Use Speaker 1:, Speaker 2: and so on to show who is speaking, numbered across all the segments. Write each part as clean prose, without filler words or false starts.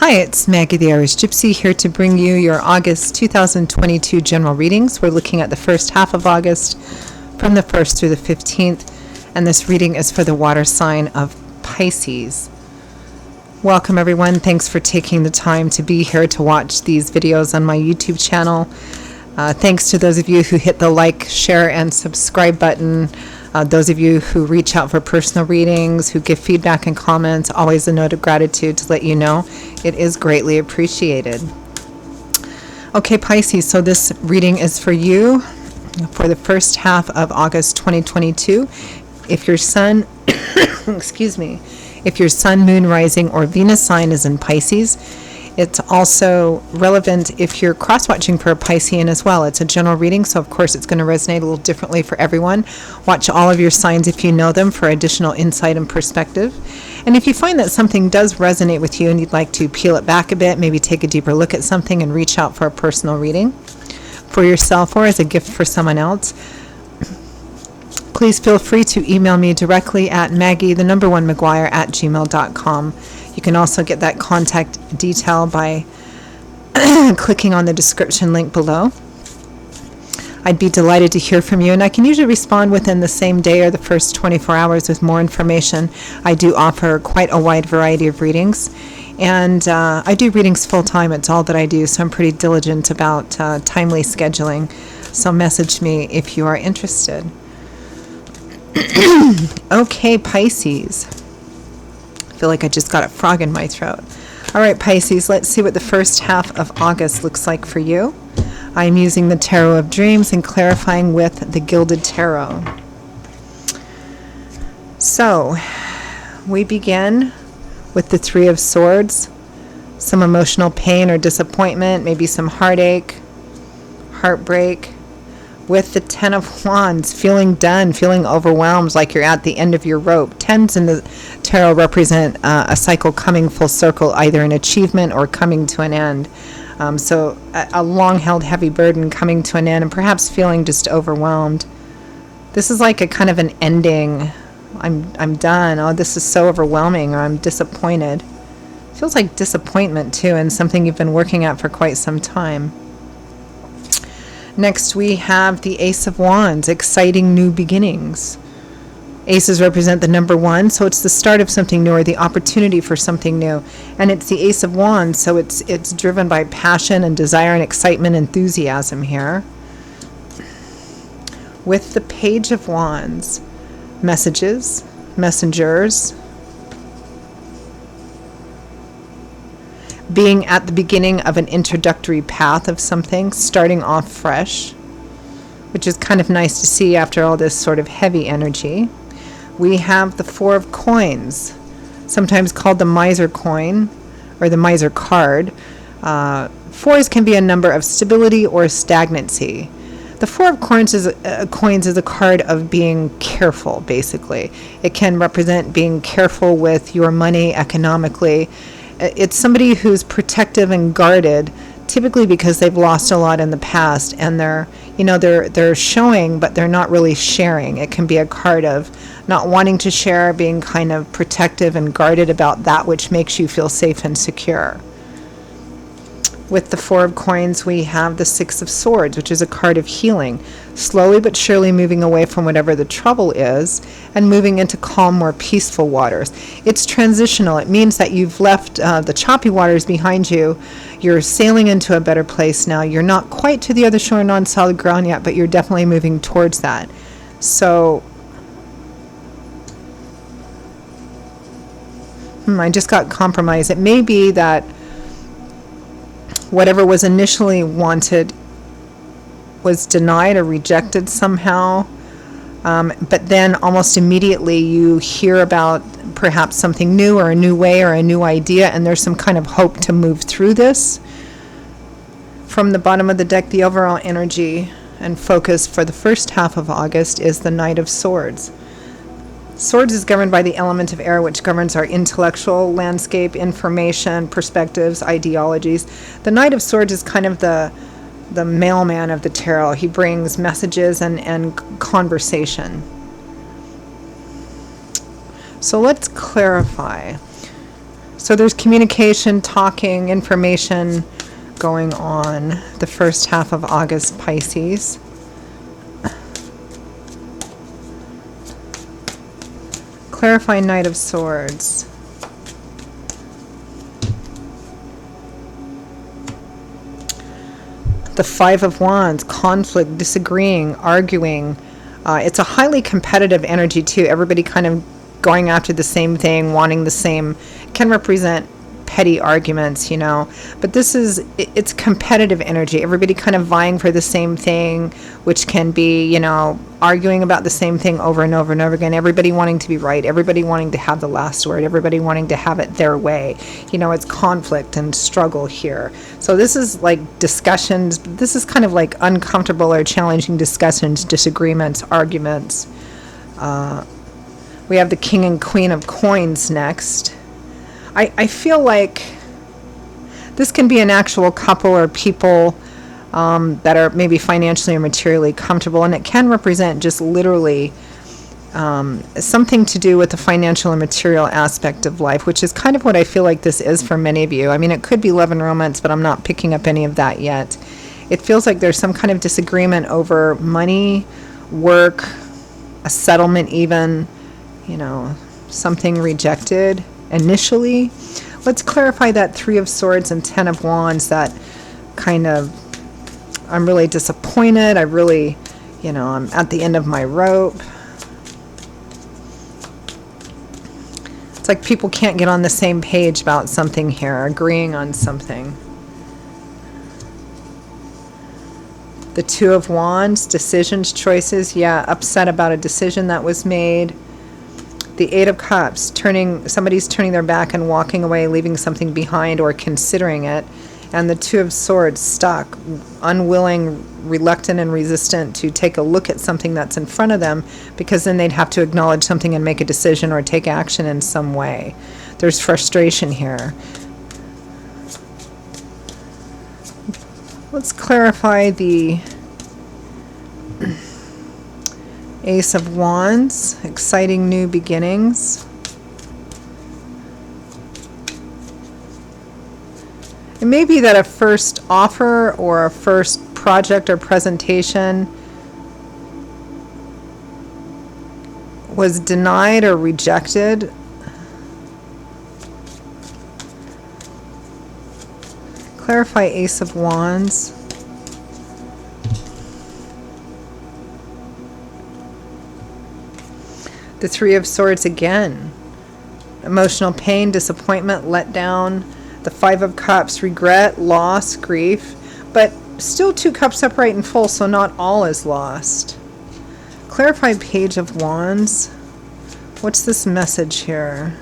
Speaker 1: Hi, it's Maggie the Irish Gypsy here to bring you your August 2022 general readings. We're looking at the first half of August from the 1st through the 15th, and this reading is for the water sign of Pisces. Welcome everyone. Thanks for taking the time to be here to watch these videos on my YouTube channel. Thanks to those of you who hit the like, share, and subscribe button. Those of you who reach out for personal readings, who give feedback and comments, always a note of gratitude to let you know it is greatly appreciated. Okay, Pisces, so this reading is for you for the first half of August 2022. If your sun, if your sun, moon, rising, or Venus sign is in Pisces, it's also relevant if you're cross-watching for a Piscean as well. It's a general reading, so of course it's going to resonate a little differently for everyone. Watch all of your signs if you know them for additional insight and perspective. And if you find that something does resonate with you and you'd like to peel it back a bit, maybe take a deeper look at something and reach out for a personal reading for yourself or as a gift for someone else, please feel free to email me directly at maggie1mcguire@gmail.com. You can also get that contact detail by clicking on the description link below. I'd be delighted to hear from you, and I can usually respond within the same day or the first 24 hours with more information. I do offer quite a wide variety of readings, and I do readings full-time. It's all that I do, so I'm pretty diligent about timely scheduling. So message me if you are interested. Okay, Pisces. I feel like I just got a frog in my throat. All right, Pisces, let's see what the first half of August looks like for you. I'm using the Tarot of Dreams and clarifying with the Gilded Tarot. So, we begin with the Three of Swords, some emotional pain or disappointment, maybe some heartache, heartbreak, with the Ten of Wands, feeling done, feeling overwhelmed, like you're at the end of your rope. Tens in the tarot represent a cycle coming full circle, either an achievement or coming to an end. So a long-held heavy burden coming to an end and perhaps feeling just overwhelmed. This is like a kind of an ending. I'm done. Oh, this is so overwhelming, or I'm disappointed. Feels like disappointment, too, and something you've been working at for quite some time. Next, we have the Ace of Wands, exciting new beginnings. Aces represent the number one, so it's the start of something new or the opportunity for something new. And it's the Ace of Wands, so it's driven by passion and desire and excitement, enthusiasm here. With the Page of Wands, messages, messengers, being at the beginning of an introductory path of something, starting off fresh, which is kind of nice to see after all this sort of heavy energy. We have the Four of Coins, sometimes called the Miser coin or the Miser card. Fours can be a number of stability or stagnancy. The Four of Coins is a card of being careful, basically. It can represent being careful with your money economically. It's somebody who's protective and guarded, typically because they've lost a lot in the past, and they're showing, but they're not really sharing. It can be a card of not wanting to share, being kind of protective and guarded about that which makes you feel safe and secure. With the Four of Coins, we have the Six of Swords, which is a card of healing, slowly but surely moving away from whatever the trouble is and moving into calm, more peaceful waters. It's transitional. It means that you've left the choppy waters behind you. You're sailing into a better place now. You're not quite to the other shore, non-solid ground yet, but you're definitely moving towards that. So, I just got compromised. It may be that whatever was initially wanted was denied or rejected somehow, but then almost immediately you hear about perhaps something new or a new way or a new idea, and there's some kind of hope to move through this. From the bottom of the deck, the overall energy and focus for the first half of August is the Knight of Swords. Swords is governed by the element of air, which governs our intellectual landscape, information, perspectives, ideologies. The Knight of Swords is kind of the mailman of the tarot. He brings messages and conversation. So let's clarify. So there's communication, talking, information going on the first half of August, Pisces. Clarify Knight of Swords. The Five of Wands, conflict, disagreeing, arguing. It's a highly competitive energy too. Everybody kind of going after the same thing, wanting the same. Can represent petty arguments, you know. But it's competitive energy. Everybody kind of vying for the same thing, which can be, you know, arguing about the same thing over and over and over again. Everybody wanting to be right. Everybody wanting to have the last word. Everybody wanting to have it their way. You know, it's conflict and struggle here. So this is like discussions. This is kind of like uncomfortable or challenging discussions, disagreements, arguments. We have the King and Queen of Coins next. I feel like this can be an actual couple or people that are maybe financially or materially comfortable, and it can represent just literally something to do with the financial and material aspect of life, which is kind of what I feel like this is for many of you. I mean, it could be love and romance, but I'm not picking up any of that yet. It feels like there's some kind of disagreement over money, work, a settlement even, you know, something rejected initially. Let's clarify that Three of Swords and Ten of Wands, that kind of, I'm really disappointed. I really, you know, I'm at the end of my rope. It's like people can't get on the same page about something here, agreeing on something. The Two of Wands, decisions, choices. Yeah, upset about a decision that was made. The Eight of Cups, somebody's turning their back and walking away, leaving something behind or considering it. And the Two of Swords, stuck, unwilling, reluctant, and resistant to take a look at something that's in front of them, because then they'd have to acknowledge something and make a decision or take action in some way. There's frustration here. Let's clarify the Ace of Wands, exciting new beginnings. It may be that a first offer or a first project or presentation was denied or rejected. Clarify Ace of Wands. The Three of Swords again. Emotional pain, disappointment, letdown. The Five of Cups, regret, loss, grief. But still two cups upright and full, so not all is lost. Clarify Page of Wands. What's this message here?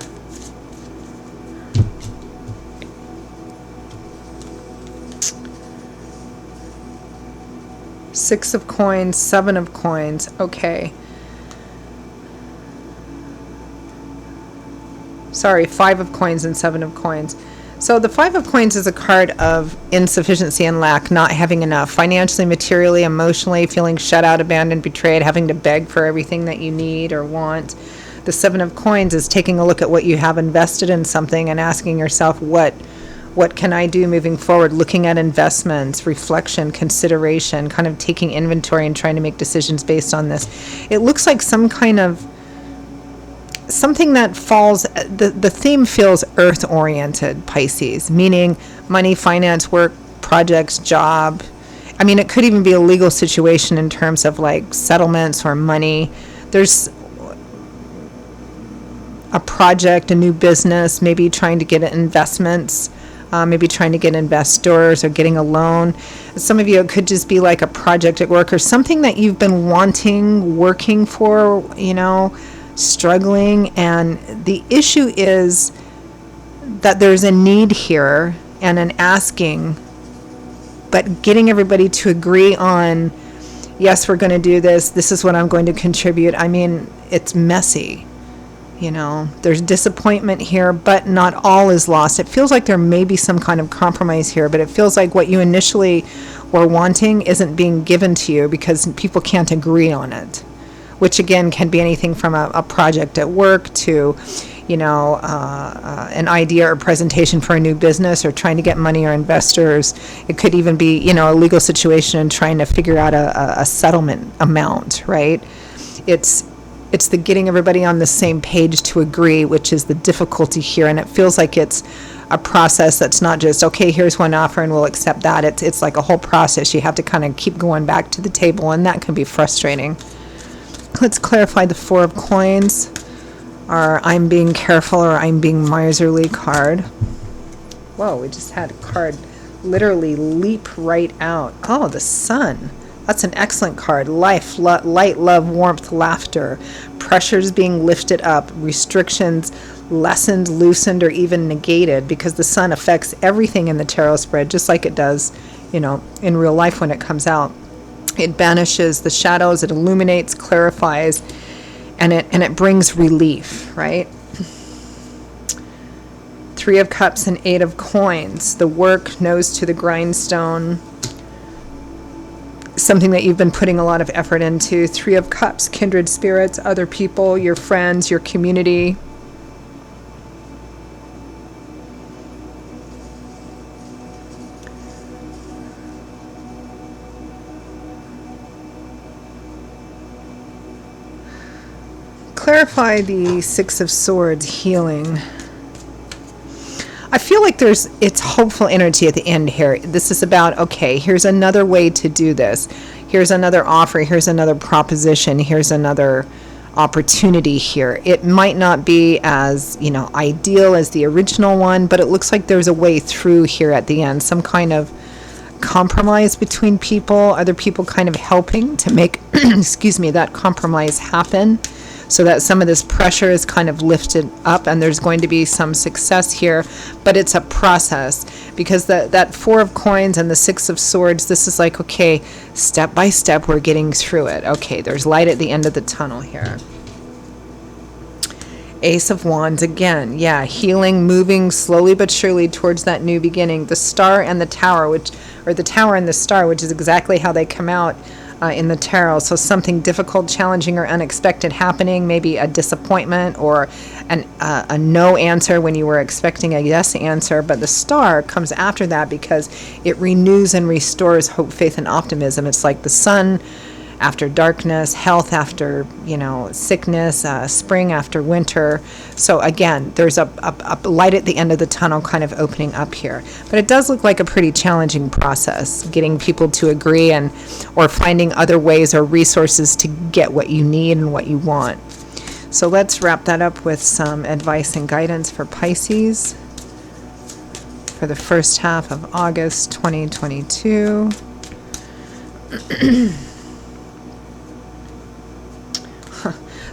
Speaker 1: Six of Coins, Seven of Coins. Okay. Sorry, Five of Coins and Seven of Coins. So the Five of Coins is a card of insufficiency and lack, not having enough, financially, materially, emotionally, feeling shut out, abandoned, betrayed, having to beg for everything that you need or want. The Seven of Coins is taking a look at what you have invested in something and asking yourself, what can I do moving forward? Looking at investments, reflection, consideration, kind of taking inventory and trying to make decisions based on this. It looks like some kind of something that falls, the theme feels earth-oriented, Pisces, meaning money, finance, work, projects, job. I mean, it could even be a legal situation in terms of like settlements or money. There's a project, a new business, maybe trying to get investments, maybe trying to get investors or getting a loan. Some of you, it could just be like a project at work or something that you've been wanting, working for, you know, struggling. And the issue is that there's a need here and an asking, but getting everybody to agree on, yes, we're going to do this. This is what I'm going to contribute. I mean, it's messy. You know, there's disappointment here, but not all is lost. It feels like there may be some kind of compromise here, but it feels like what you initially were wanting isn't being given to you because people can't agree on it, which again can be anything from a project at work to, an idea or presentation for a new business, or trying to get money or investors. It could even be, a legal situation and trying to figure out a settlement amount, right? It's the getting everybody on the same page to agree, which is the difficulty here. And it feels like it's a process that's not just, okay, here's one offer and we'll accept that. It's like a whole process. You have to kind of keep going back to the table, and that can be frustrating. Let's clarify the Four of Coins, our I'm being careful or I'm being miserly card. Whoa, we just had a card literally leap right out. Oh, the Sun. That's an excellent card. Life, light, love, warmth, laughter. Pressures being lifted up. Restrictions lessened, loosened, or even negated, because the Sun affects everything in the tarot spread, just like it does, in real life when it comes out. It banishes the shadows, it illuminates, clarifies, and it brings relief, right? Three of Cups and Eight of Coins. The work, nose to the grindstone. Something that you've been putting a lot of effort into. Three of Cups, kindred spirits, other people, your friends, your community. Clarify the Six of Swords, healing. I feel like it's hopeful energy at the end here. This is about, okay, here's another way to do this. Here's another offer. Here's another proposition. Here's another opportunity here. It might not be as, ideal as the original one, but it looks like there's a way through here at the end. Some kind of compromise between people, other people kind of helping to make, that compromise happen, so that some of this pressure is kind of lifted up, and there's going to be some success here. But it's a process, because that Four of Coins and the Six of Swords, this is like, okay, step by step, we're getting through it. Okay, there's light at the end of the tunnel here. Ace of Wands again. Yeah, healing, moving slowly but surely towards that new beginning. The Star and the Tower, the Tower and the Star, which is exactly how they come out in the tarot. So something difficult, challenging, or unexpected happening, maybe a disappointment or a no answer when you were expecting a yes answer. But the Star comes after that because it renews and restores hope, faith, and optimism. It's like the sun after darkness, health after, sickness, spring after winter. So again, there's a light at the end of the tunnel kind of opening up here. But it does look like a pretty challenging process, getting people to agree or finding other ways or resources to get what you need and what you want. So let's wrap that up with some advice and guidance for Pisces for the first half of August 2022.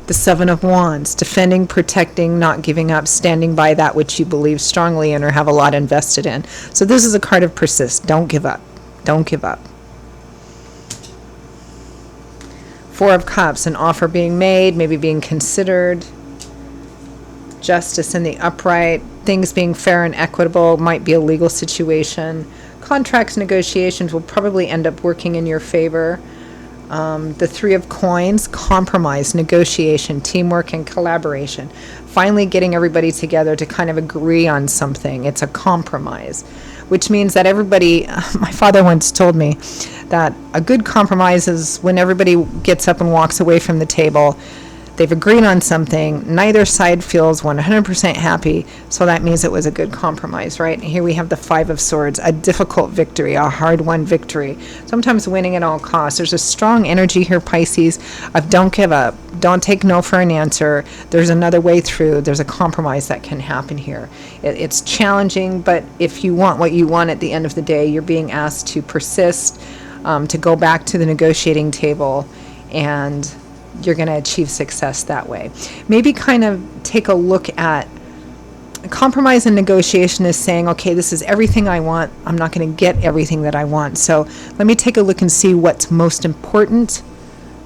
Speaker 1: The Seven of Wands, defending, protecting, not giving up, standing by that which you believe strongly in or have a lot invested in. So this is a card of persist. Don't give up. Don't give up. Four of Cups, an offer being made, maybe being considered. Justice in the upright, things being fair and equitable, might be a legal situation. Contracts, negotiations will probably end up working in your favor. The Three of Coins, compromise, negotiation, teamwork, and collaboration. Finally getting everybody together to kind of agree on something. It's a compromise, which means that everybody, my father once told me that a good compromise is when everybody gets up and walks away from the table. They've agreed on something. Neither side feels 100% happy, so that means it was a good compromise, right? And here we have the Five of Swords, a difficult victory, a hard-won victory, sometimes winning at all costs. There's a strong energy here, Pisces, of don't give up, don't take no for an answer. There's another way through. There's a compromise that can happen here. It's challenging, but if you want what you want at the end of the day, you're being asked to persist, to go back to the negotiating table, and you're going to achieve success that way. Maybe kind of take a look at compromise and negotiation is saying, okay, this is everything I want. I'm not going to get everything that I want. So let me take a look and see what's most important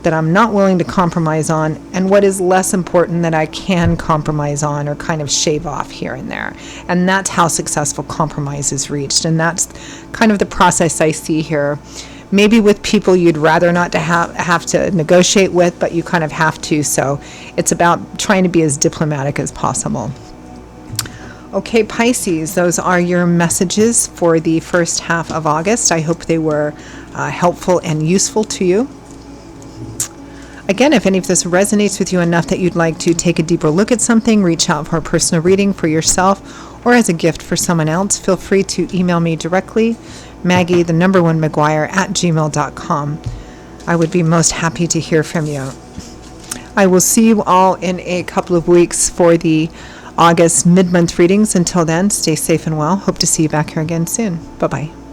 Speaker 1: that I'm not willing to compromise on, and what is less important that I can compromise on or kind of shave off here and there. And that's how successful compromise is reached. And that's kind of the process I see here. maybe with people you'd rather not to have to negotiate with, but you kind of have to. So it's about trying to be as diplomatic as possible. Okay, Pisces, those are your messages for the first half of August. I hope they were helpful and useful to you. Again, if any of this resonates with you enough that you'd like to take a deeper look at something, reach out for a personal reading for yourself or as a gift for someone else, feel free to email me directly, Maggie1McGuire@gmail.com. I would be most happy to hear from you. I will see you all in a couple of weeks for the August mid-month readings. Until then, stay safe and well. Hope to see you back here again soon. Bye-bye.